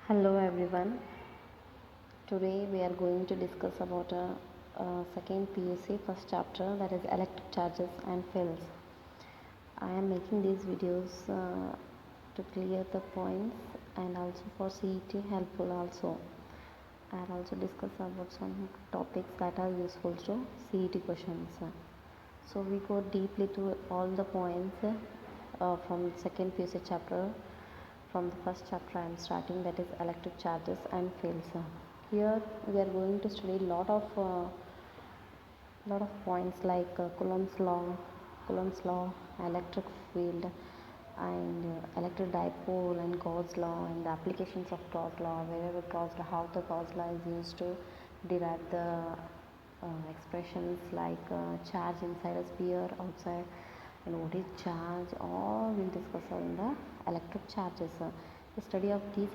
Hello everyone. Today we are going to discuss about a second PUC first chapter, that is electric charges and fields. I am making these videos to clear the points and also for CET helpful also. I will also discuss about some topics that are useful to CET questions. So we go deeply to all the points from second PUC chapter. From the first chapter I am starting, that is electric charges and fields. Here we are going to study lot of points like Coulomb's law, electric field, and electric dipole and Gauss law, and the applications of Gauss law, wherever Gauss law, how the Gauss law is used to derive the expressions like charge inside a sphere, outside, and what is charge. All we'll discuss in the electric charges. The study of these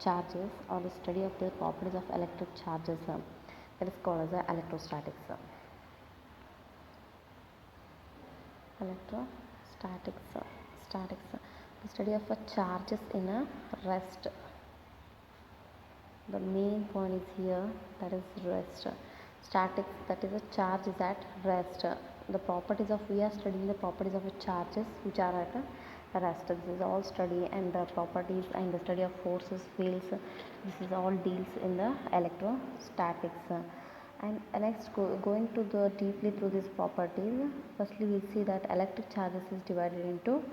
charges, or the study of the properties of electric charges, that is called as the electrostatics. Statics, the study of a charges in a rest. The main point is here, that is rest. Statics, that is a charge is at rest. The properties of, we are studying the properties of a charges which are at a rest. This is all study, and the properties and the study of forces, fields, this is all deals in the electrostatics. And next going to the deeply through these properties, firstly we see that electric charges is divided into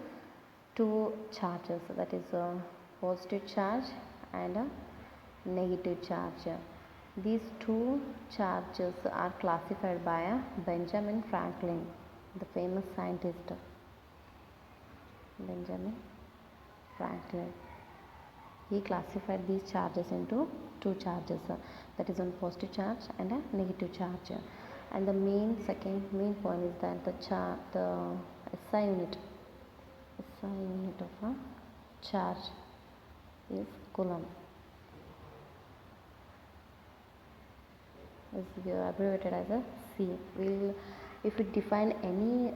two charges, that is a positive charge and a negative charge. These two charges are classified by Benjamin Franklin, the famous scientist. Benjamin Franklin, he classified these charges into two charges, that is one positive charge and a negative charge. And the main point is that the SI unit of a charge is coulomb. Is abbreviated as a C. If we define any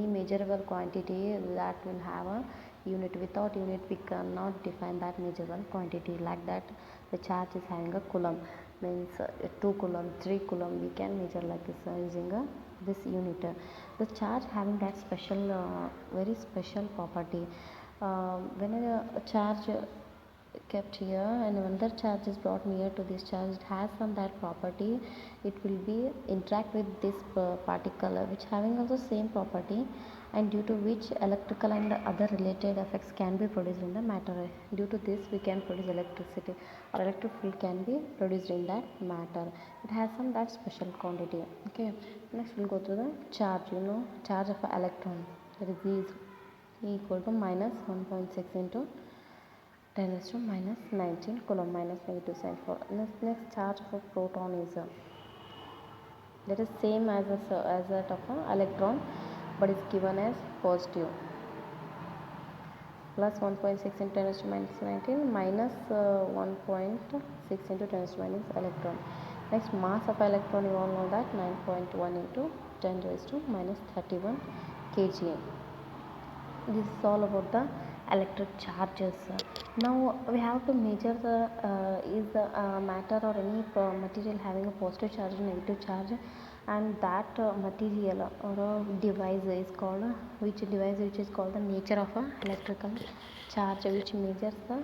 measurable quantity that will have a unit, without unit we cannot define that measurable quantity. Like that, the charge is having a coulomb, means 2 coulomb, 3 coulomb, we can measure like this using this unit. The charge having that special very special property. When a charge kept here and another charge is brought near to this charge, it has some that property, it will be interact with this particle which having also same property, and due to which electrical and other related effects can be produced in the matter. Due to this we can produce electricity, or electric field can be produced in that matter. It has some that special quantity. Okay, next we'll go to the charge. Charge of an electron, that is E equal to minus 1.6 into 10 raised to minus 19 coulomb, minus negative sign for. Next charge of a proton is that is same as that of an electron, but is given as positive, plus 1.6 into 10 raised to minus 19 minus 1.6 into 10 raised to minus electron. Next, mass of electron, you all know that 9.1 into 10 raised to minus 31 kg. This is all about the electric charges. Now we have to measure the is the matter or any material having a positive charge or negative charge, and that material or a device is called which is called the nature of a electrical charge, which measures the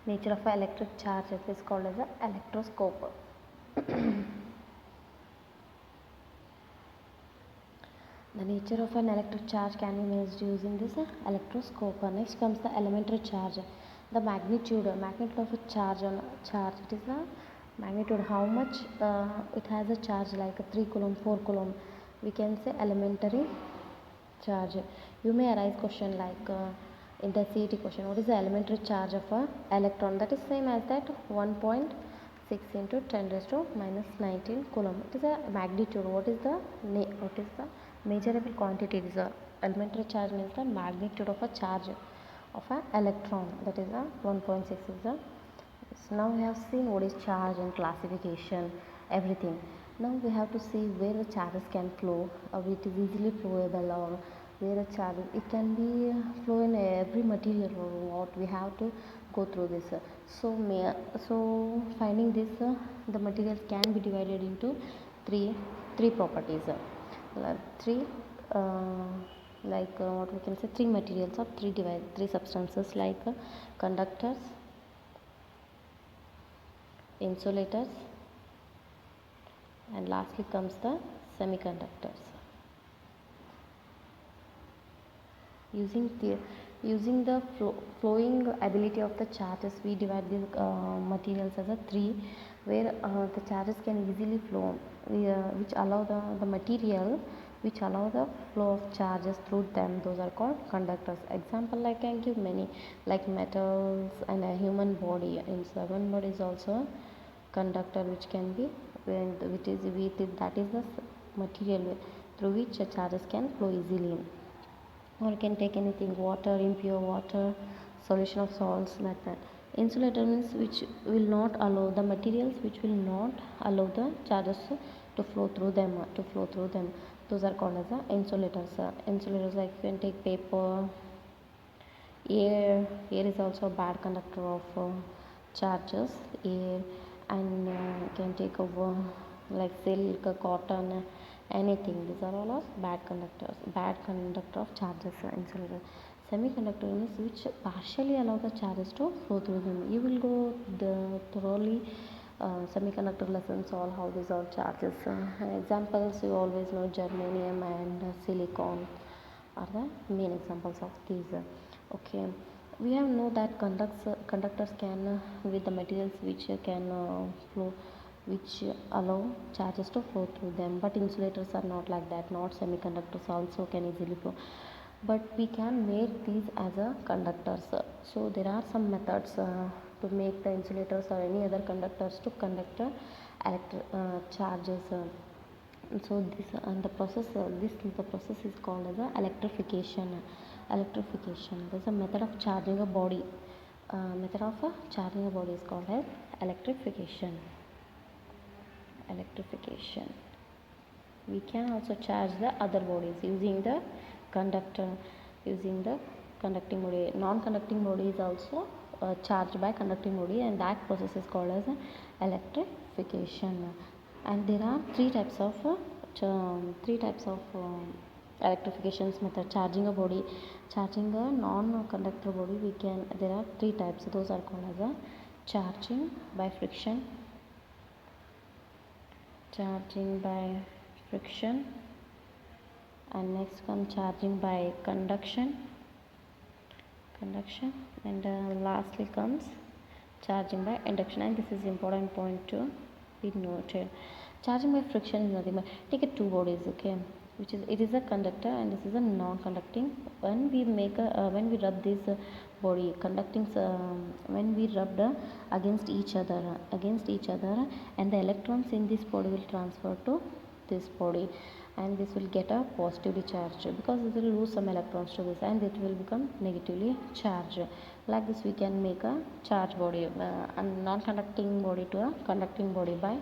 nature of a electric charge. It is called as a electroscope. The nature of an electric charge can be measured using this electroscope. Next comes the elementary charge. The magnitude of a charge it is the magnitude, how much it has a charge, like 3 coulomb, 4 coulomb. We can say elementary charge. You may arise question like in the CET question, what is the elementary charge of a electron? That is same as that 1.6 into 10 raised to minus 19 coulomb. It is a magnitude. What is the measurable quantity? It is a elementary charge, means the magnitude of a charge of an electron, that is a 1.6 is the. So now we have seen what is charge and classification, everything. Now we have to see where the charges can flow, it is easily flowable, or where a charge, it can be flow in every material or what, we have to go through this. So finding this, the materials can be divided into three properties, three what we can say, three materials or three substances, like conductors, insulators, and lastly comes the semiconductors. Using the flowing ability of the charges, we divide the materials as a three, where the charges can easily flow, which allow the material which allow the flow of charges through them, those are called conductors. Example, I can give many, like metals and a human body. In human body is also a conductor, which can be, that is the material through which charges can flow easily. Or you can take anything, water, impure water, solution of salts, like that. Insulator means which will not allow the materials, which will not allow the charges to flow through them. Those are called as the insulators. Insulators, like you can take paper, air is also a bad conductor of charges, air, and you can take over like silk, cotton, anything. These are all of bad conductor of charges. Insulator. Semiconductor means which partially allow the charges to flow through them. You will go thoroughly semiconductor lessons, all how these are charges. Examples, you always know germanium and silicon are the main examples of these. Okay, we have know that conductors can with the materials which can flow, which allow charges to flow through them, but insulators are not like that. Not semiconductors also can easily flow, but we can make these as a conductors. So there are some methods to make the insulators or any other conductors to conduct charges. So this and the process is called as a electrification. There's a method of charging a body. Method of charging a body is called as electrification. We can also charge the other bodies using the conducting body. Non-conducting body is also charged by conducting body, and that process is called as electrification. And there are three types of electrifications method. Charging a non-conductor body, there are three types. Those are called as a charging by friction, and next comes charging by conduction, and lastly comes charging by induction. And this is important point to be noted. Charging by friction is nothing but, take two bodies, okay, it is a conductor and this is a non-conducting. When we rub this body conducting, when we rub against each other, and the electrons in this body will transfer to this body, and this will get a positively charged, because it will lose some electrons to this, and it will become negatively charged. Like this, we can make a charged body, a non-conducting body to a conducting body by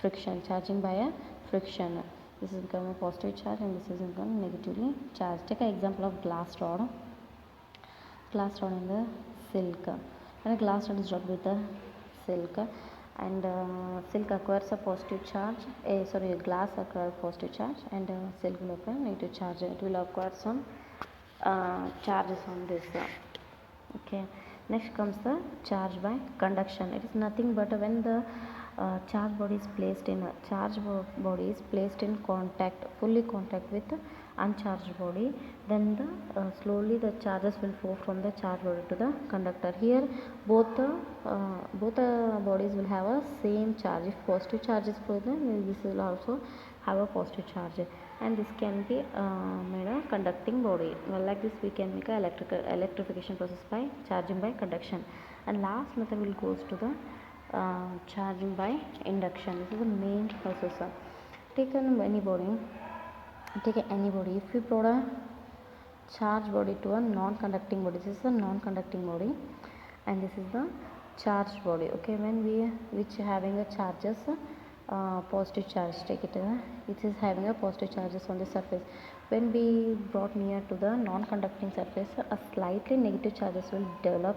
friction, charging by a friction. This is become a positive charge and this is become negatively charged. Take an example of glass rod and the silk. When a glass rod is rubbed with the silk, and silk acquires a positive charge, glass acquires positive charge, and silk will acquire negative charge. It will acquire some charges on this. Okay, next comes the charge by conduction. It is nothing but when the charge body is placed in fully contact with the uncharged body, then slowly the charges will flow from the charged body to the conductor. Here both the bodies will have a same charge. If positive charge is present, this will also have a positive charge, and this can be made a conducting body. Like this, we can make a electrification process by charging by conduction. And last method will goes to the charging by induction. This is the main process. Take any body. If we put a charged body to a non-conducting body, this is a non-conducting body, and this is the charged body. Okay, which having a positive charge. Take it. It is having a positive charges on the surface. When we brought near to the non-conducting surface, a slightly negative charges will develop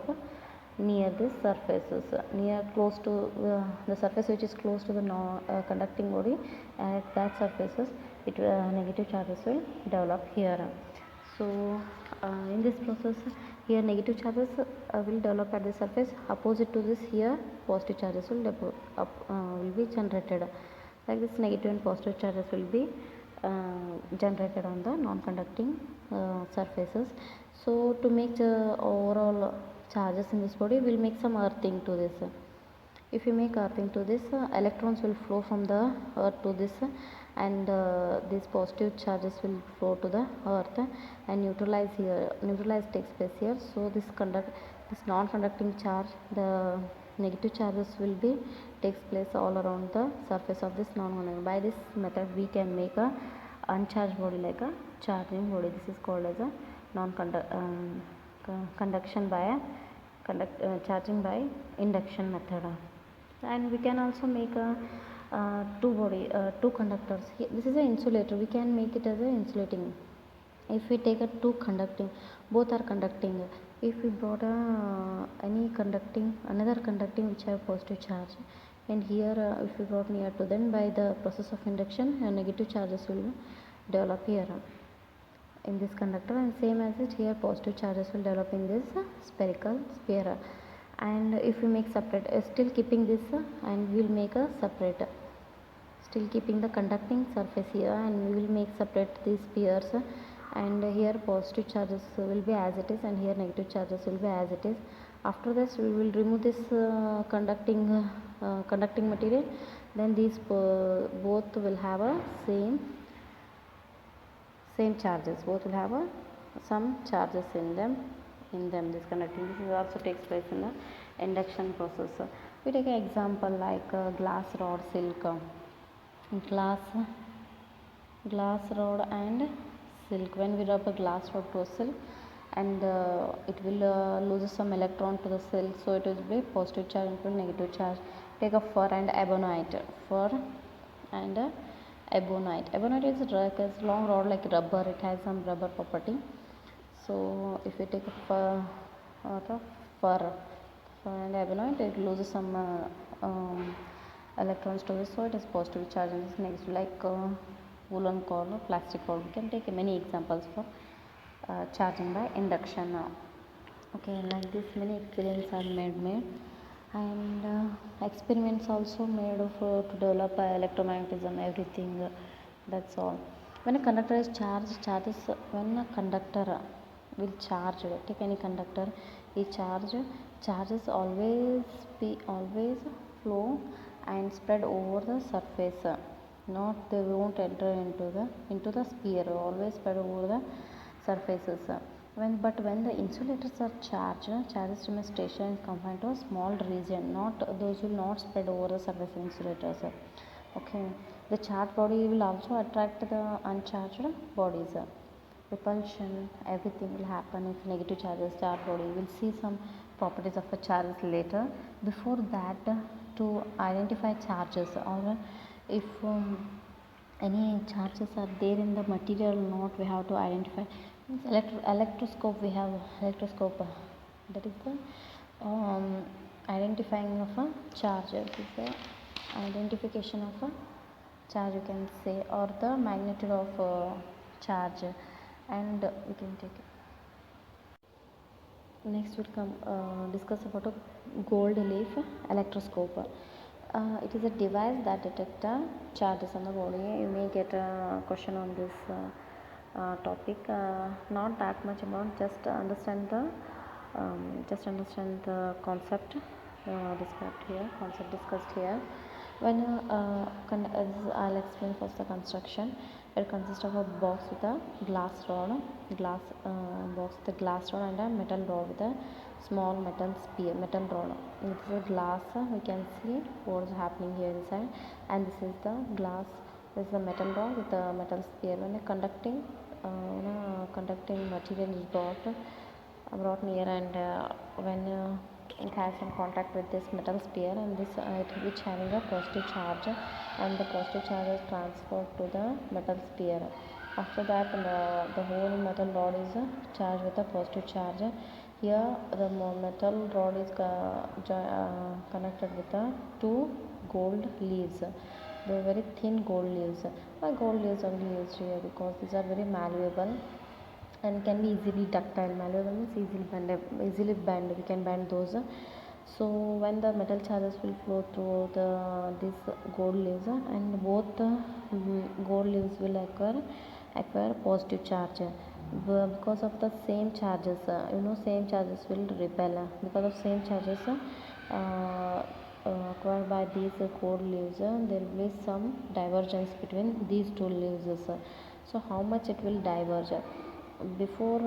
near the surfaces, near close to the surface which is close to the conducting body. At that surfaces, it negative charges will develop here. So in this process, here negative charges will develop at the surface. Opposite to this, here positive charges will be generated. Like this, negative and positive charges will be generated on the non-conducting surfaces. So to make the overall charges in this body, we'll make some earthing to this. If you make earthing to this, electrons will flow from the earth to this, and these positive charges will flow to the earth and neutralize here. Neutralize takes place here. So this non-conducting charge, the negative charges will be takes place all around the surface of this non-conducting. By this method, we can make a uncharged body like a charging body. This is called as a conduction by charging by induction method. And we can also make a two conductors. This is an insulator. We can make it as a insulating. If we take a two conducting, both are conducting. If we brought another conducting which have positive charge, and here if we brought near to them, by the process of induction, negative charges will develop here in this conductor, and same as it here positive charges will develop in this spherical sphere. And if we make separate, still keeping this, and we will make a separate, still keeping the conducting surface here, and we will make separate these spheres, and here positive charges will be as it is, and here negative charges will be as it is. After this, we will remove this conducting material. Then these both will have a same charges. Both will have some charges in them. This conducting, this is also takes place in the induction process. We take an example like glass rod, silk. Glass rod and silk. When we rub a glass rod to a silk, and it will lose some electron to the silk, so it will be positive charge into negative charge. Take a fur and ebonite. Ebonite is like a long rod like rubber. It has some rubber property. So if we take a fur and ebonite, it loses some electrons to this, so it is positive charge, and this negative, like woolen cord or plastic cord. We can take many examples for charging by induction. Okay, like this many experiments are made, and experiments also made to develop electromagnetism, everything. That's all. When a conductor is charges, when a conductor will charge, take any conductor, charges always flow and spread over the surface. Not they won't enter into the sphere. Always spread over the surfaces. When the insulators are charged, charges remain stationary and confined to a small region. Those will not spread over the surface of insulators. Okay, the charged body will also attract the uncharged bodies. Repulsion, everything will happen if negative charges charged body. We will see some properties of a charge later. Before that, to identify charges, or if any charges are there in the material or not, we have to identify. Electroscope, we have electroscope, that is the identifying of a charge. It is the identification of a charge, you can say, or the magnitude of charge, and we can take it. Next we'll come discuss about a gold leaf electroscope. It is a device that detects charges on the body. You may get a question on this topic. Not that much about, just understand the concept discussed here. When I'll explain first the construction. It consists of a box with a glass rod, and a metal rod with a small metal rod. This is a glass. We can see what is happening here inside, and this is the glass. This is the metal rod with a metal sphere. When a conducting material is brought near, and when it has some contact with this metal sphere, and this which having a positive charge, and the positive charge is transferred to the metal sphere. After that, the whole metal rod is charged with a positive charge. Here the metal rod is connected with the two gold leaves. They are very thin gold leaves. Why gold leaves only used here? Because these are very malleable and can be easily ductile. Malleable means easily bend. We can bend those. So when the metal charges will flow through this gold leaves, and both gold leaves will acquire positive charge. Because of the same charges, same charges will repel. Because of same charges acquired by these gold leaves, there will be some divergence between these two leaves. So how much it will diverge? Before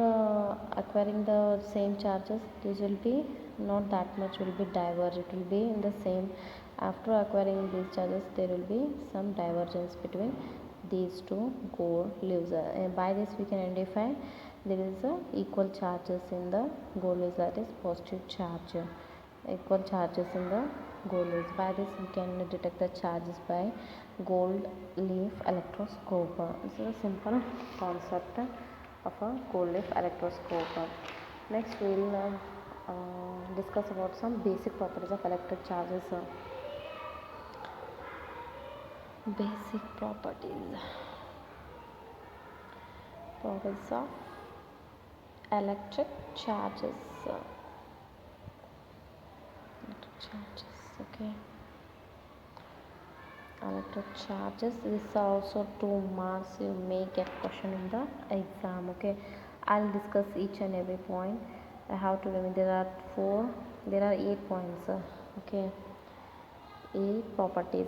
acquiring the same charges, this will be not that much will be diverge. It will be in the same. After acquiring these charges, there will be some divergence between these two gold leaves. By this we can identify there is equal charges in the gold leaves, that is positive charge. Equal charges in the gold leaves. By this we can detect the charges by gold leaf electroscope. This is a simple concept of a gold leaf electroscope. Next we will discuss about some basic properties of electric charges. Basic properties of electric charges. Okay. Electric charges, this are also 2 marks. You may get question in the exam. Okay, I'll discuss each and every point. I have to remember there are 8 points. Okay, 8 properties.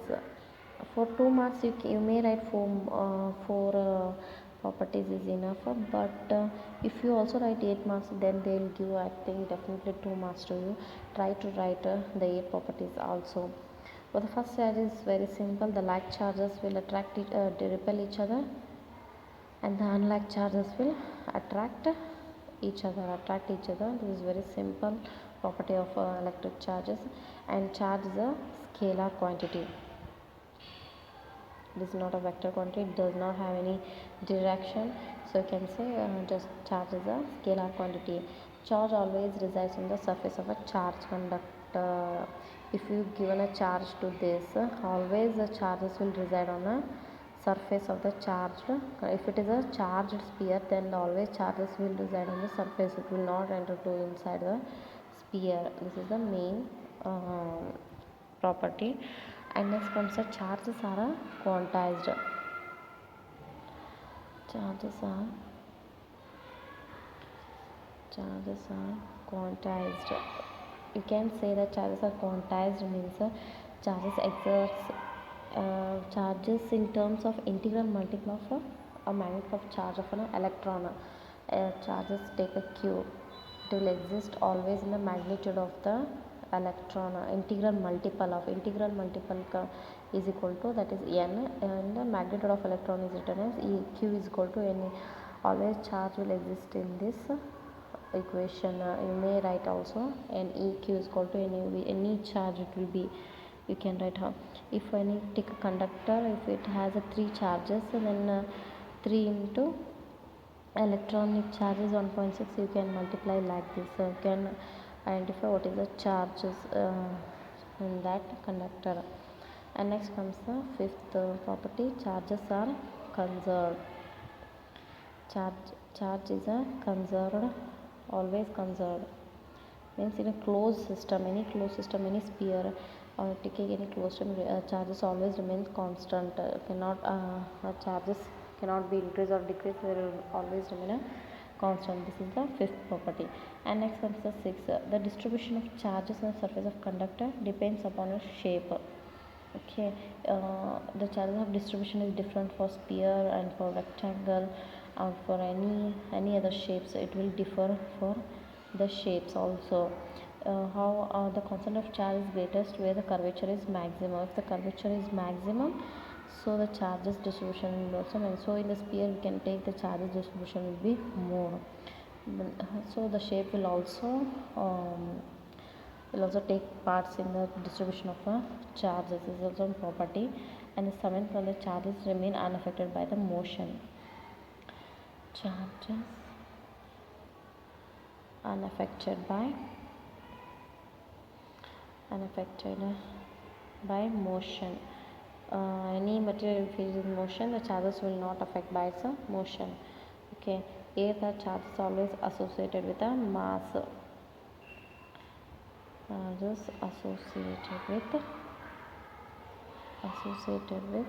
For 2 marks you may write 4 properties is enough, but if you also write 8 marks, then they will give, I think, definitely 2 marks to you. Try to write the 8 properties also. But the first charge is very simple. The like charges will repel each other, and the unlike charges will attract each other. This is very simple property of electric charges. And charge is a scalar quantity. This is not a vector quantity. It does not have any direction. So you can say just charge is a scalar quantity. Charge always resides on the surface of a charge conductor. If you given a charge to this, always the charges will reside on a surface of the charged. If it is a charged sphere, then always charges will reside on the surface. It will not enter to inside the sphere. This is the main property. And next comes the charges are quantized. Charges are quantized. You can say that charges are quantized means charges exerts charges in terms of integral multiple of a magnitude of charge of an electron. Charges take a q. It will exist always in the magnitude of the electron. Integral multiple is equal to, that is n, and the magnitude of electron is written as q is equal to n. Always charge will exist in this equation. You may write also n eq is equal to any charge it will be. You can write how, if any take a conductor, if it has 3 charges, then 3 into electronic charge is 1.6. you can multiply like this. You can identify what is the charges in that conductor. And next comes the 5th property. Charges are conserved. Charge is a conserved, always conserved. Means in a closed system, any sphere or taking any closed system, charges always remains constant. Charges cannot be increased or decreased. They will always remain a constant. This is the 5th property. And next comes the 6th. The distribution of charges on the surface of conductor depends upon its shape. Okay, the charges of distribution is different for sphere and for rectangle, or for any other shapes. It will differ for the shapes also. How the constant of charge is greatest where the curvature is maximum. If the curvature is maximum, so the charges distribution will also, and so in the sphere we can take the charges distribution will be more. So the shape will also take parts in the distribution of charges. This is also a property. And the 7th one, the charges remain unaffected by the motion. charges unaffected by motion. Any material if it is in motion, the charges will not affect by its motion. Okay, here the charge is always associated with a mass. Charges associated with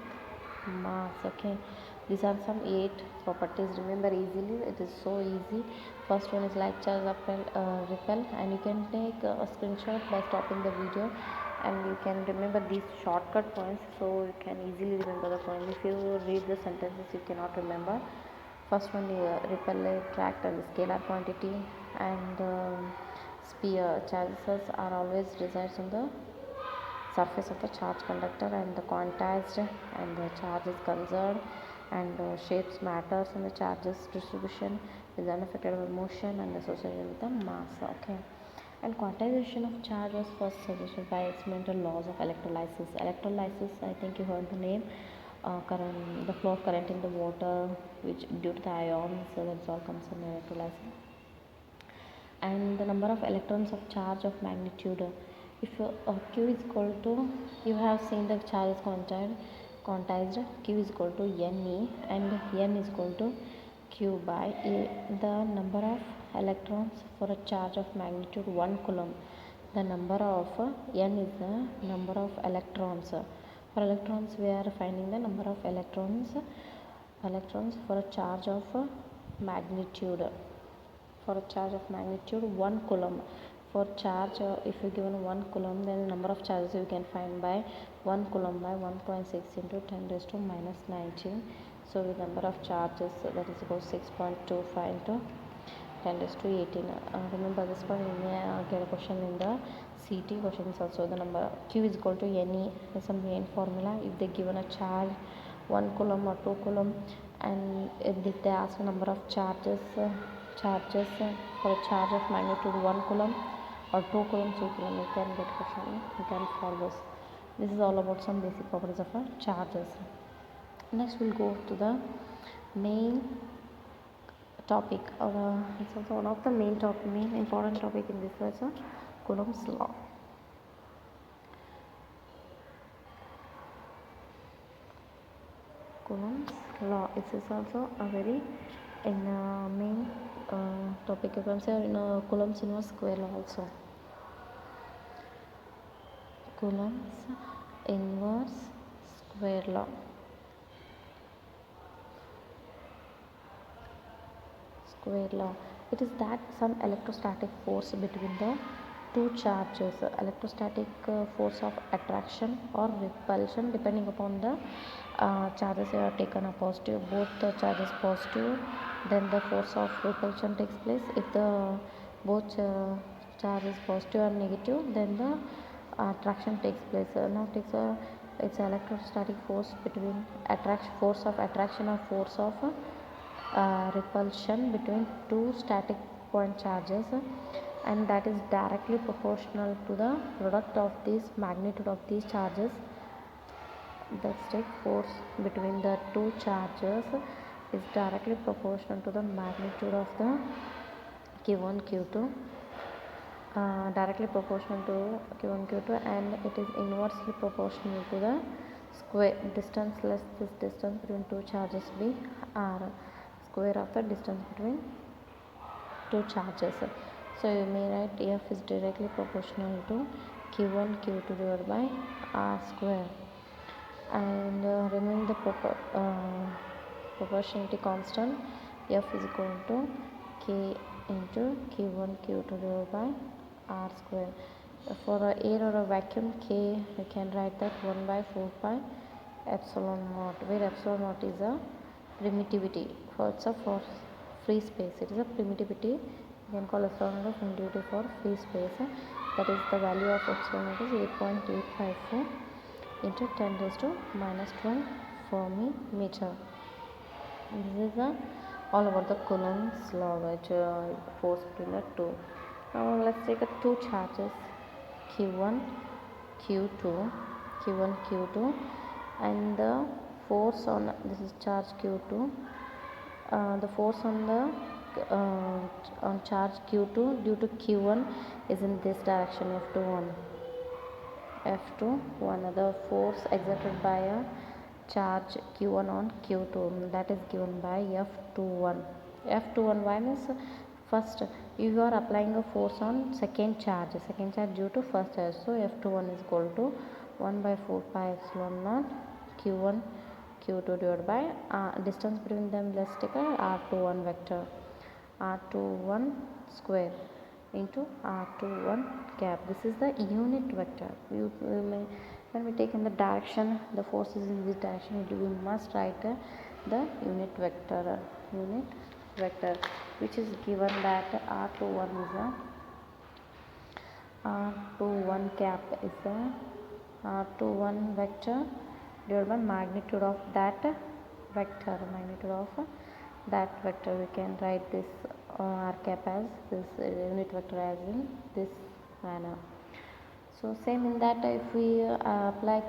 mass. Okay, these are some 8 properties. Remember easily, it is so easy. First one is like charge repel, and you can take a screenshot by stopping the video, and you can remember these shortcut points, so you can easily remember the point. If you read the sentences you cannot remember. First one, repel, attract, and scalar quantity, and sphere charges are always resides on the surface of the charge conductor, and the quantized and the charge is conserved, and shapes matters, and the charges distribution is unaffected by motion and associated with the mass. Okay, and quantization of charge was first suggested by experimental laws of electrolysis. Electrolysis, I think you heard the name. Current, the flow of current in the water, which due to the ions, so that's all comes from electrolysis. And the number of electrons of charge of magnitude, if q is equal to, you have seen the charge is quantized, q is equal to ne, and n is equal to q by a, the number of electrons for a charge of magnitude 1 coulomb. The number of n is the number of electrons. For electrons we are finding the number of electrons for a charge of magnitude. For a charge of magnitude 1 coulomb. For charge, if you given 1 coulomb, then the number of charges you can find by 1 coulomb by 1.6 into 10 raised to minus 19. So the number of charges, that is equal to 6.25 into 10 raised to 18. Remember this one, you may get a question in the CT questions also. The number q is equal to ne is a main formula. If they given a charge 1 coulomb or 2 coulomb, and if they ask a number of charges for a charge of magnitude 1 coulomb or 2 coulomb, 3 coulomb, you can get question, you can solve this. This is all about some basic properties of charges. Next we'll go to the main topic, or it's also one of the main important topic in this lesson, Coulomb's law. Coulomb's law, it is also a very main topic. You can say in Coulomb's inverse square law also. Coulomb's inverse square law. It is that some electrostatic force between the two charges, electrostatic force of attraction or repulsion, depending upon the charges are taken a positive, both the charges positive, then the force of repulsion takes place. If the both charge is positive or negative, then the attraction takes place. Now takes it's electrostatic force between force of attraction or force of repulsion between two static point charges, and that is directly proportional to the product of this magnitude of these charges. The static force between the two charges is directly proportional to the magnitude of the q1 q2, directly proportional to q1 q2, and it is inversely proportional to the square distance, less this distance between two charges be r, square of the distance between two charges. So you may write f is directly proportional to q1 q2 divided by r square, and remove the proportionality constant, f is equal to k into q1 q2 divided by r square. For air or a vacuum, k you can write that 1 by 4 pi epsilon naught, where epsilon naught is a permittivity. For free space, it is a permittivity. You can call epsilon naught permittivity for free space. That is the value of epsilon naught is 8.854 into 10 raised to minus 12 Fermi meter. This is all about the Coulomb's law, which force between the two. Now let's take two charges, q1 q2, and the force on this is charge q2, the force on the on charge q2 due to q1 is in this direction, f21. The force exerted by a charge q1 on q2, that is given by f21. F21 why means first you are applying a force on second charge due to first charge, so f21 is equal to 1 by 4 pi epsilon naught q1 q2 divided by distance between them, let's take a r21 vector, r21 square into r21 cap. This is the unit vector. When we take in the direction, the force is in this direction, we must write the unit vector, which is given that r21 is a r21 cap is a r21 vector divided by magnitude of that vector. We can write this r cap as this unit vector as in this manner. So same in that, if we apply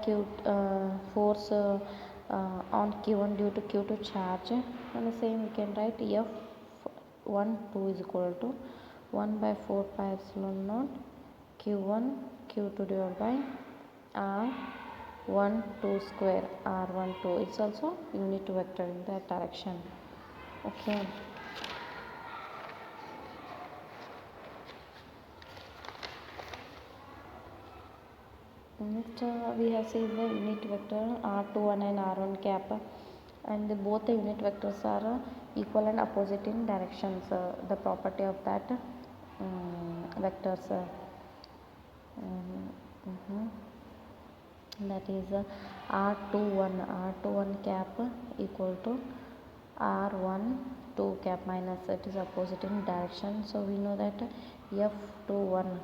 force on q1 due to q2 charge, and the same we can write f12 is equal to 1 by 4 pi epsilon naught q1 q2 divided by r12 square. R12 it's also unit vector in that direction. Okay. Next we have seen the unit vector r21 and r1 cap, and both the unit vectors are equal and opposite in directions. The property of that vectors that is r21 cap equal to r12 cap minus, it is opposite in direction. So we know that f21,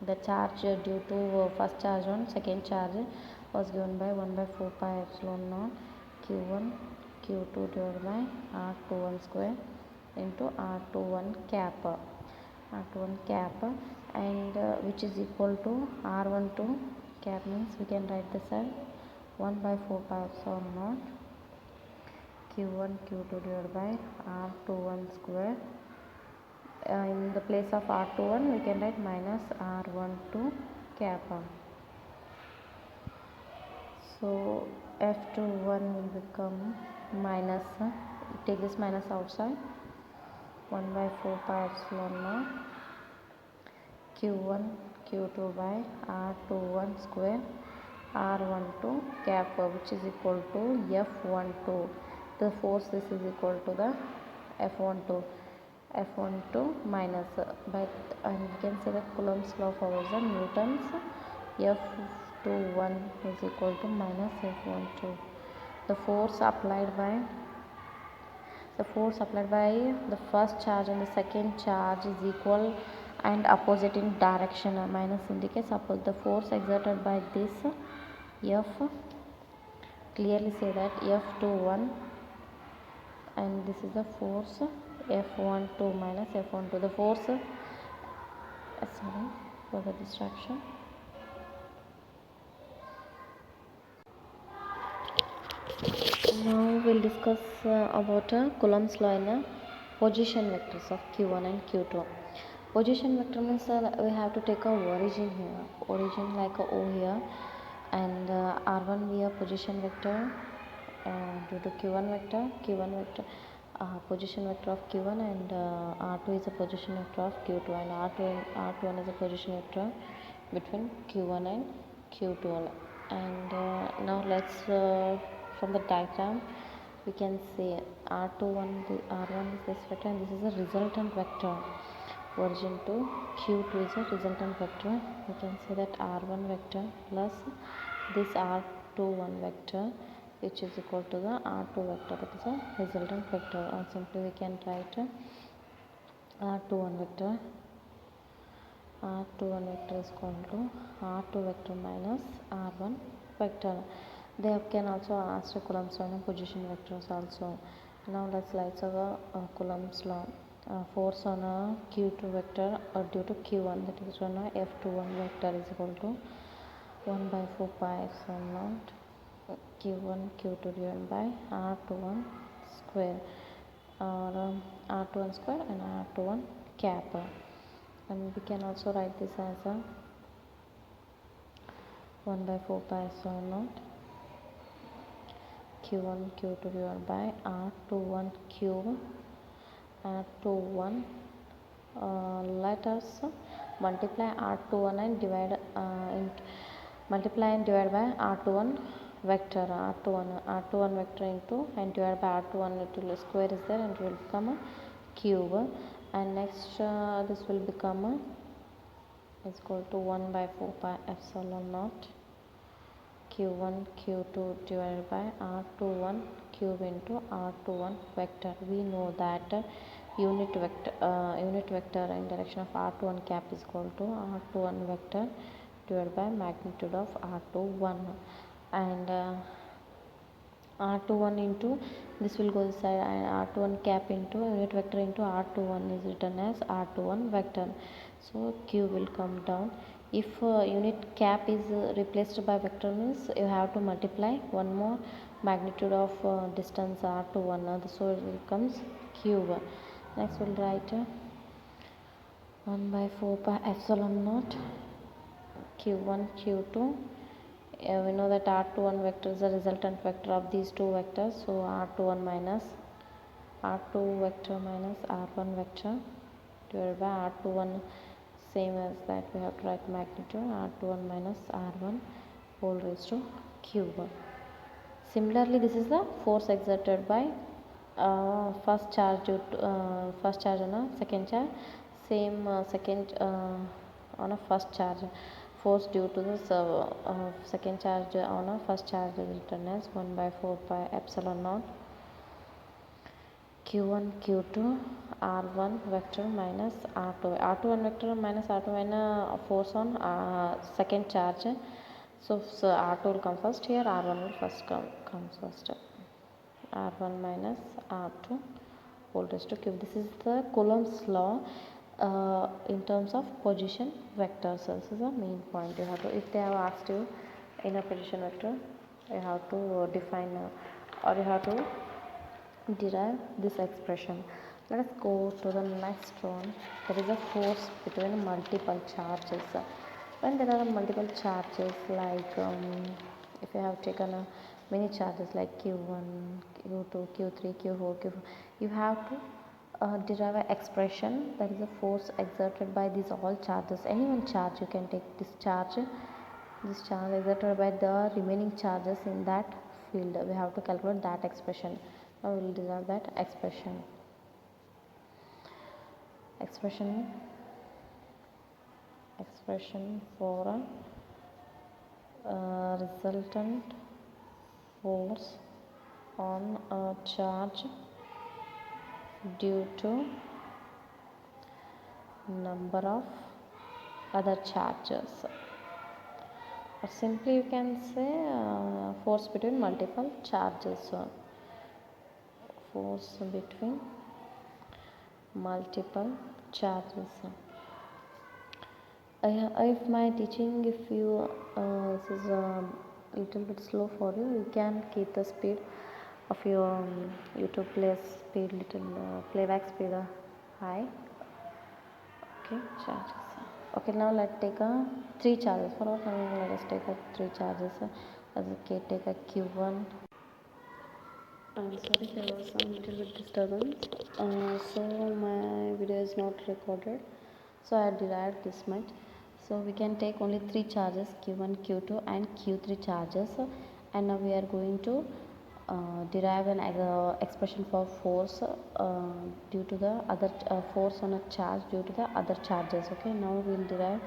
the charge due to first charge on second charge, was given by 1 by 4 pi epsilon naught q1 q2 divided by r21 square into r21 cap, and which is equal to r12 cap means we can write this as 1 by 4 pi epsilon naught q1 q2 divided by r21 square. In the place of r21 we can write minus r12 cap. So f21 will become minus, take this minus outside, 1 by 4 pi epsilon naught q1 q2 by r21 square r12 cap, which is equal to f12. The force, this is equal to the f12 minus, but and you can say that Coulomb's law follows the Newton's f21 is equal to minus f12. The force applied by the first charge and the second charge is equal and opposite in direction. Minus indicates opposite. The force exerted by this f, clearly say that f21, and this is the force f12 minus f12. The force, sorry for the distraction. Now we'll discuss about Coulomb's law in position vectors of q1 and q2. Position vector means we have to take a origin like a O here, and r1 be a position vector due to q1 vector, position vector of q1, and r2 is a position vector of q2, and r21 is a position vector between q1 and q2. And now let's from the diagram we can see r1 is this vector, and this is a resultant vector. Origin to q2 is a resultant vector. We can say that r1 vector plus this r21 vector, which is equal to the r2 vector, that is a resultant vector. Or simply we can write r21 vector is equal to r2 vector minus r1 vector. They can also ask Coulomb's law on position vectors also. Now let's write Coulomb's law. Force on a q2 vector due to q1, that is on a f21 vector, is equal to 1 by 4 pi epsilon naught q1 q2 divided by r21 square. or r21 square and r21 cap, and we can also write this as a 1 by 4 pi epsilon naught q1 q2 divided by r21 cube r21. Let us multiply r21 and divide multiply and divide by r21 vector, r21 vector into and divide by r21, it will square is there and it will become a cube, and next this will become a is equal to 1 by 4 pi epsilon naught q1 q2 divided by r21 cube into r21 vector. We know that unit vector in direction of r21 cap is equal to r21 vector divided by magnitude of r21, and r21 into this will go this side, and r21 cap into unit vector into r21 is written as r21 vector. So q will come down. If unit cap is replaced by vector means you have to multiply one more magnitude of distance r21, so it becomes cube. Next we'll write 1 by 4 pi epsilon naught q1 q2. We know that r21 vector is the resultant vector of these two vectors, so r21 minus r2 vector minus r1 vector divided by r21, same as that we have to write magnitude r21 minus r1 whole raised to cube. Similarly, this is the force exerted by first charge on a second charge, same second on a first charge. Force due to the second charge on a first charge is written as 1 by 4 pi epsilon naught q1 q2 r1 vector minus r21 vector minus r2 when force on second charge, so r2 will come first, here r1 will first comes first, r1 minus r2 whole raised to cube. This is the Coulomb's law in terms of position vectors. So this is the main point you have to, if they have asked you in a position vector, you have to define or you have to derive this expression. Let us go to the next one. There is a force between multiple charges. When there are multiple charges, like if you have taken many charges like q1 q2 q3 q4 q4, you have to derive an expression that is a force exerted by these all charges. Any one charge you can take, this charge exerted by the remaining charges in that field. We have to calculate that expression. Now we will derive that expression for a resultant force on a charge due to number of other charges, or simply you can say force between multiple charges. Force between multiple charges. If my teaching, if you this is a little bit slow for you, you can keep the speed of your YouTube playback speed high. Okay, charges. Okay, now let's take a 3 charges. For what, let us take a 3 charges. Okay, take a q1. I'm sorry, there was some little bit disturbance. So my video is not recorded, so I derived this much. So we can take only 3 charges, q1 q2 and q3 charges, and now we are going to derive an expression for force due to the other force on a charge due to the other charges. Okay, now we will derive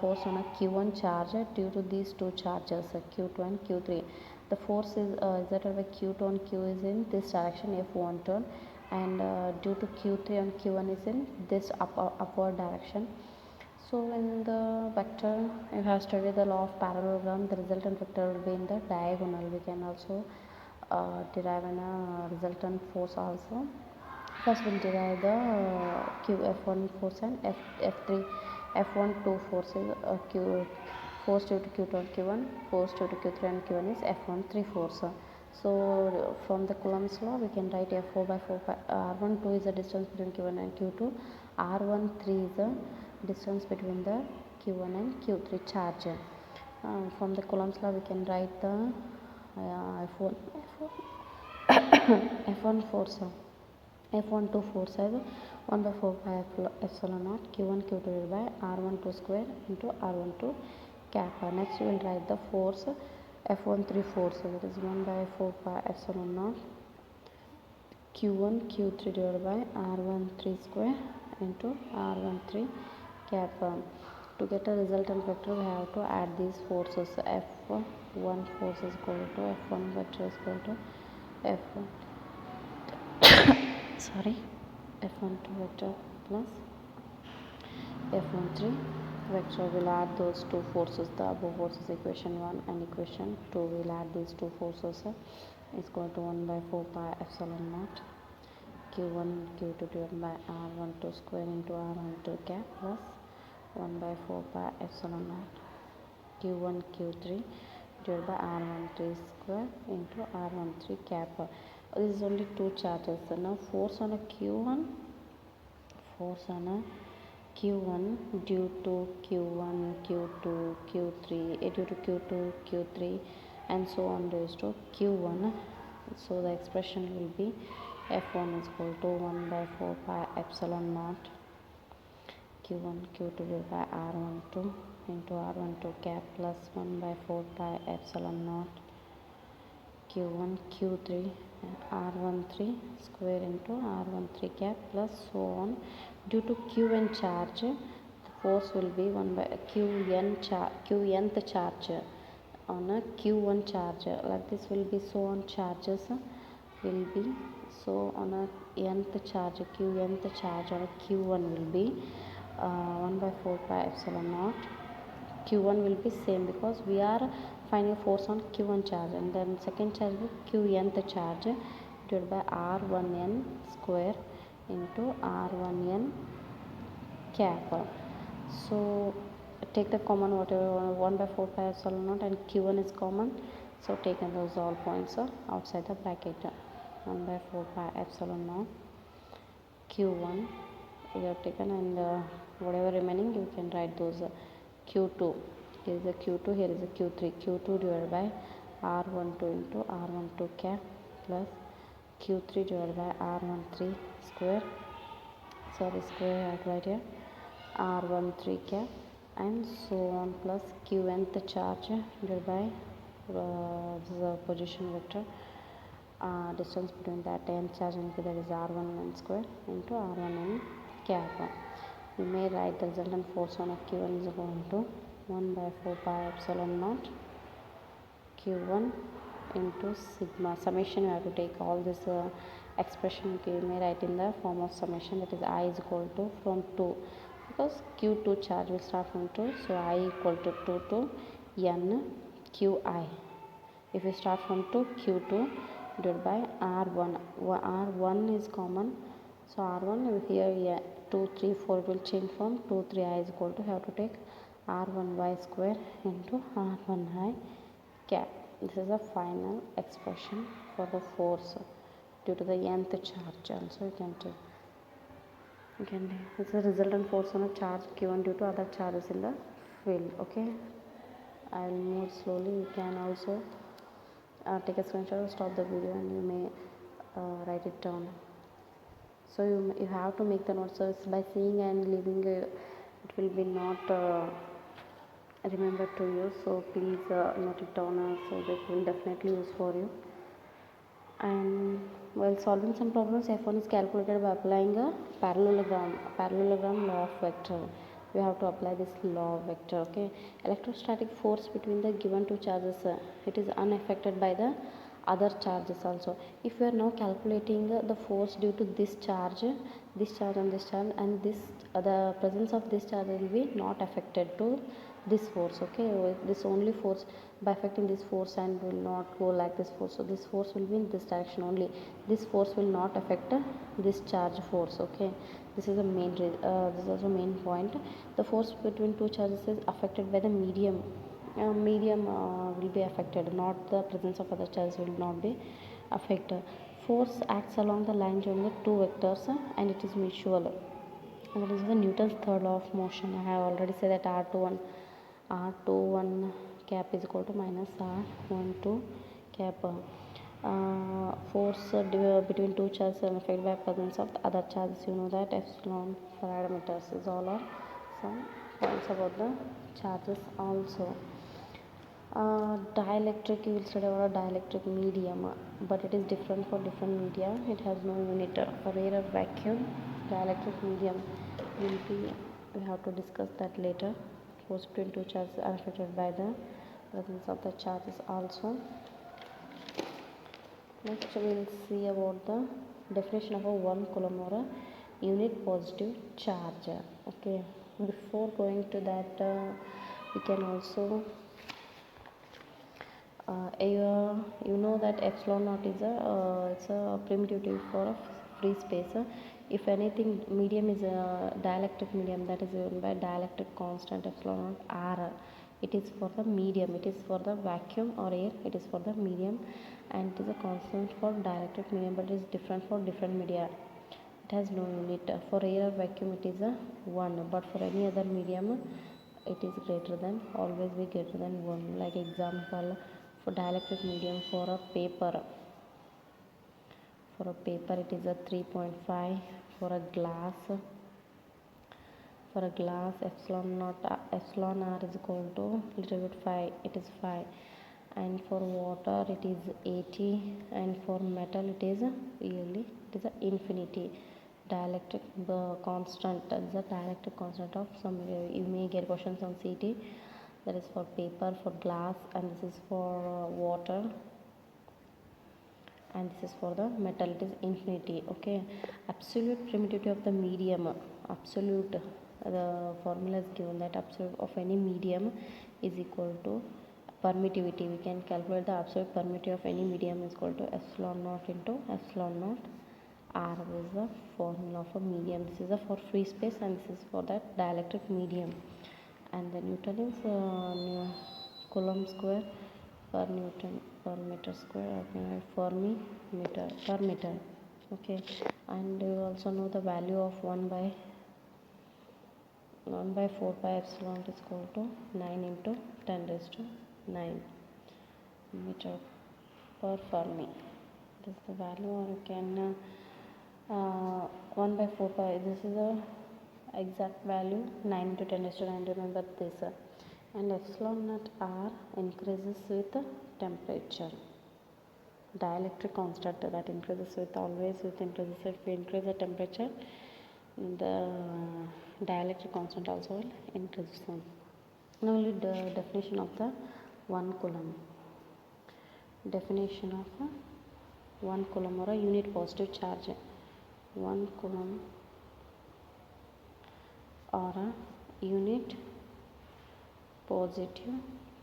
force on a q1 charge due to these two charges, q2 and q3. The force is exerted by q2 on q is in this direction, f1 turn, and due to q3 on q1 is in this upward direction. So in the vector, you have studied the law of parallelogram, the resultant vector will be in the diagonal. We can also derive a resultant force also. First we'll derive the f1 force and f3 f1 2 forces, q force due to q2 and q1, force due to q3 and q1 is f1 3 force. So from the Coulomb's law we can write F4 by 4 pi r12 is the distance between q1 and q2, r13 is the distance between the q1 and q3 charge. From the Coulomb's law we can write the F1 F1 force F12 force as 1 by 4 pi epsilon naught q1 q2 divided by r12 square into r12 kappa. Next we will write the force F13 force, that is 1 by 4 pi epsilon naught q1 q3 divided by r13 square into r13 kappa. To get a resultant vector we have to add these forces. F1 force is equal to F1 vector is equal to F1 sorry F12 vector plus F13 vector. Will add those two forces, the above forces, equation 1 and equation 2. Will add these two forces is equal to 1 by 4 pi epsilon naught q1 q2 divided by r12 square into r12 cap plus 1 by 4 pi epsilon naught q1 q3 divided by r13 square into r13 cap. This is only two charges. Now force on a q1 due to q1 q2 q3 due to q2 q3 and so on raised to q1. So the expression will be F1 is equal to 1 by 4 pi epsilon naught q1 q2 divided by r12 into r12 cap plus 1 by 4 pi epsilon naught q1 q3 r13 square into r13 cap plus so on. Due to qn charge, the force will be 1 by qnth charge on a q1 charge, like this will be. So on charges will be, so on a nth charge qnth charge on a q1 will be 1 by 4 pi epsilon naught. q1 will be same because we are finding force on q1 charge, and then second charge will qnth charge divided by r1n square into r1n cap. So take the common whatever 1 by 4 pi epsilon naught and q1 is common, so taken those all points outside the bracket. 1 by 4 pi epsilon naught q1 we have taken, and whatever remaining you can write those q2. Here is a q2, here is a q3. q2 divided by r12 into r12 cap plus q3 divided by r13 square, sorry square I have right here, r13 cap and so on plus qnth charge divided by the position vector distance between that nth charge and that is r1n square into r1n cap. We may write the resultant force on a q1 is equal to 1 by 4 pi epsilon naught q1 into sigma. Summation you have to take all this expression you may write in the form of summation, that is I is equal to from 2 because q2 charge will start from 2, so I equal to 2 to n qi. If you start from 2 q2 divided by r1 is common, so r1 here 2 3 4 it will change from 2 3 I is equal to have to take r1y square into r1i cap. This is the final expression for the force due to the nth charge. Also you can take this is the resultant force on a charge q1 due to other charges in the field. Okay, I will move slowly. You can also take a screenshot or stop the video and you may write it down. So you have to make the notes. So by seeing and leaving it will be not remember to you, so please note it down so that will definitely use for you. And while solving some problems, F1 is calculated by applying a parallelogram law of vector. We have to apply this law of vector. Okay, electrostatic force between the given two charges it is unaffected by the other charges also. If we are now calculating the force due to this charge and this charge, and this the presence of this charge will be not affected to this force. Okay, this only force by affecting this force and will not go like this force, so this force will be in this direction only. This force will not affect this charge force. Okay, this is the main this is also main point. The force between two charges is affected by the medium medium will be affected, not the presence of other charges will not be affected. Force acts along the line joining the two vectors and it is mutual. And that is the Newton's third law of motion. I have already said that R21 cap is equal to minus R12 cap. Force between two charges are affected by presence of the other charges. You know that epsilon Farad meters is all are some points about the charges also. Dielectric, you will study about a dielectric medium, but it is different for different media. It has no unit. For air or vacuum, dielectric medium will be, we have to discuss that later. Force between two charges are affected by the presence of the charges also. Next we will see about the definition of a 1 coulomb or a unit positive charge. Okay, before going to that, we can also you know that epsilon naught is it's a primitive for a free space. If anything medium is a dielectric medium, that is given by dielectric constant epsilon naught r. It is for the medium, it is for the vacuum or air, it is for the medium, and it is a constant for dielectric medium, but it is different for different media. It has no unit. For air or vacuum it is a 1, but for any other medium it is greater than, always be greater than 1. Like example, for dielectric medium, for a paper it is a 3.5. For a glass epsilon naught epsilon r is equal to little bit 5, it is 5. And for water it is 80, and for metal it is really it is a infinity. Dielectric constant, that is the dielectric constant of some, you may get questions on CT. That is for paper, for glass, and this is for water, and this is for the metal, it is infinity. Okay, absolute permittivity of the medium, absolute, the formula is given that absolute of any medium is equal to permittivity. We can calculate the absolute permittivity of any medium is equal to epsilon naught into epsilon naught r. This is the formula of a medium. This is for free space, and this is for that dielectric medium. And the Newton is Coulomb square per Newton per meter square, Fermi meter per meter. Okay, and you also know the value of 1 by 4 pi epsilon is equal to 9 into 10 raised to 9 meter per Fermi. This is the value, or you can 1 by 4 pi, this is the exact value, 9 into 10 raised to 9, remember this. And epsilon naught r increases with temperature. Dielectric constant that increases with, always with increases. If we increase the temperature, the dielectric constant also will increase. Now the definition of the 1 coulomb. Definition of 1 coulomb or a unit positive charge. 1 coulomb or a unit positive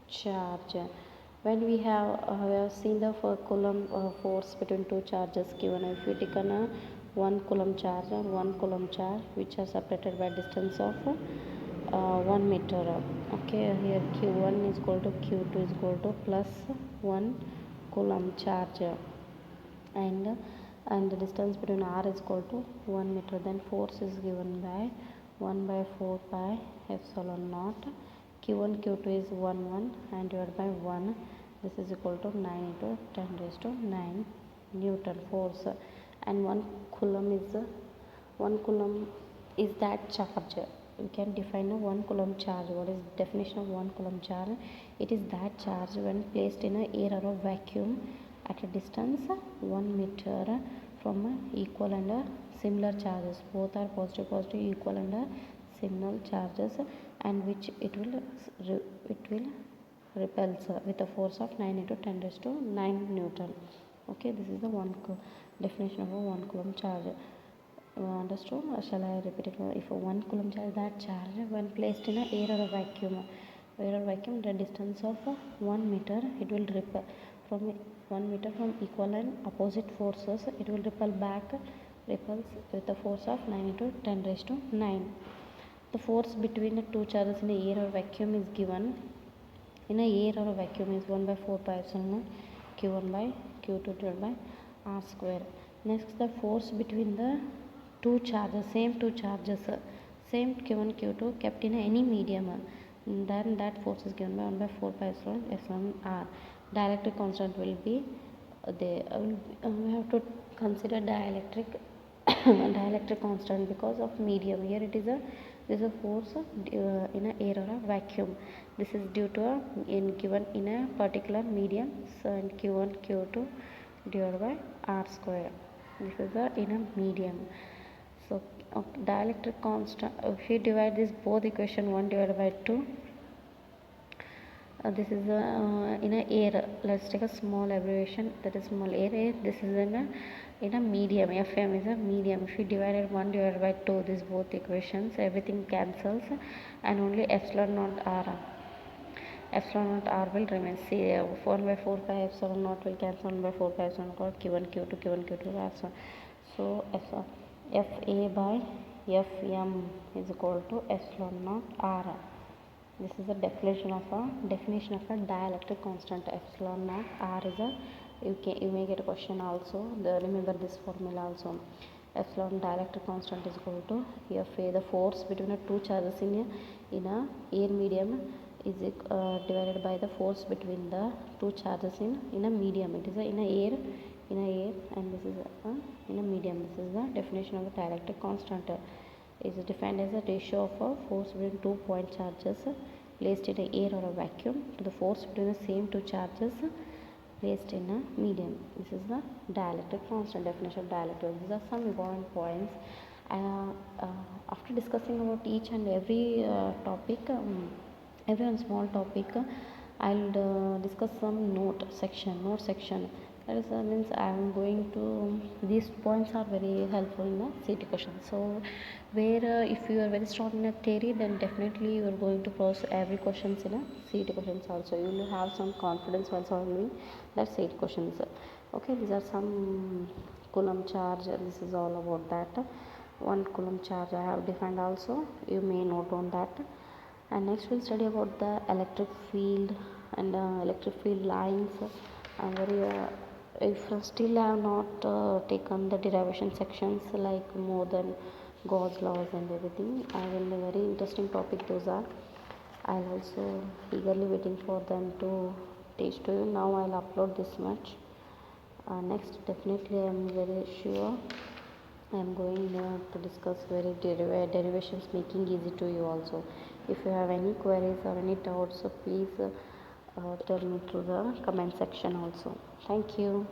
charge. When we have seen the coulomb force between two charges given, if we take a 1 coulomb charge or 1 coulomb charge which are separated by distance of 1 meter. Okay, here q1 is equal to q2 is equal to plus 1 coulomb charge, and the distance between r is equal to 1 meter. Then force is given by 1 by 4 pi epsilon naught. q1 q2 is 1 and divided by 1. This is equal to 9 into 10 raised to 9 Newton force. And 1 coulomb is that charge. We can define a 1 coulomb charge. What is the definition of 1 coulomb charge? It is that charge when placed in an air or a vacuum at a distance 1 meter from equal and similar charges. Both are positive equal and similar charges, and which it will repels with a force of 9 into 10 raised to 9 Newton. Okay, this is the definition of a 1 coulomb charge. Understood? Shall I repeat it? If a 1 coulomb charge, that charge when placed in an air or a vacuum, the distance of 1 meter, it will repel from 1 meter from equal and opposite forces. It will repels with a force of 9 into 10 raised to 9. The force between the two charges in the air or vacuum is given in a air or a vacuum is 1 by 4 pi epsilon naught q1 by q2 divided by r square. Next, the force between the two charges, same two charges, same q1 q2 kept in any medium, then that force is given by 1 by 4 pi epsilon r. Dielectric constant will be there. We have to consider dielectric dielectric constant because of medium. Here it is a force in a air or a vacuum. This is due to given in a particular medium, so and q1 q2 divided by r square. This is in a medium. So dielectric constant, if you divide this both equation 1 divided by 2, this is in a air. Let's take a small abbreviation, that is small air. This is in a medium. Fm is a medium. If you divided 1 divided by 2, these both equations, everything cancels and only epsilon naught r will remain. See, 1 by 4 pi epsilon naught will cancel, 1 by 4 pi epsilon naught q1 q2 so fa by fm is equal to epsilon naught r. This is the definition of a dielectric constant. Epsilon naught r is you may get a question also. Remember this formula also. Epsilon dielectric constant is equal to fa, the force between the two charges in a air medium, is divided by the force between the two charges in a medium. It is in a air, and this is in a medium. This is the definition of the dielectric constant. Is defined as a ratio of a force between 2 point charges placed in a air or a vacuum to the force between the same two charges placed in a medium. This is the dielectric constant, definition of dielectric. These are some important points. After discussing about each and every topic, every one small topic, I'll discuss some note section. That is means I am going to, these points are very helpful in a CT question. So where if you are very strong in a theory, then definitely you are going to process every questions in a CT questions also. You will have some confidence while solving that CT questions. Okay, these are some Coulomb charge. This is all about that. 1 Coulomb charge I have defined also. You may note on that. And next we'll study about the electric field and electric field lines. I'm very if still I have not taken the derivation sections like more than Gauss laws and everything, I will very interesting topic those are. I'll also eagerly waiting for them to teach to you. Now I'll upload this much. Next definitely I am very sure I am going to discuss very derivations, making easy to you also. If you have any queries or any doubts, so please tell me through the comment section also. Thank you.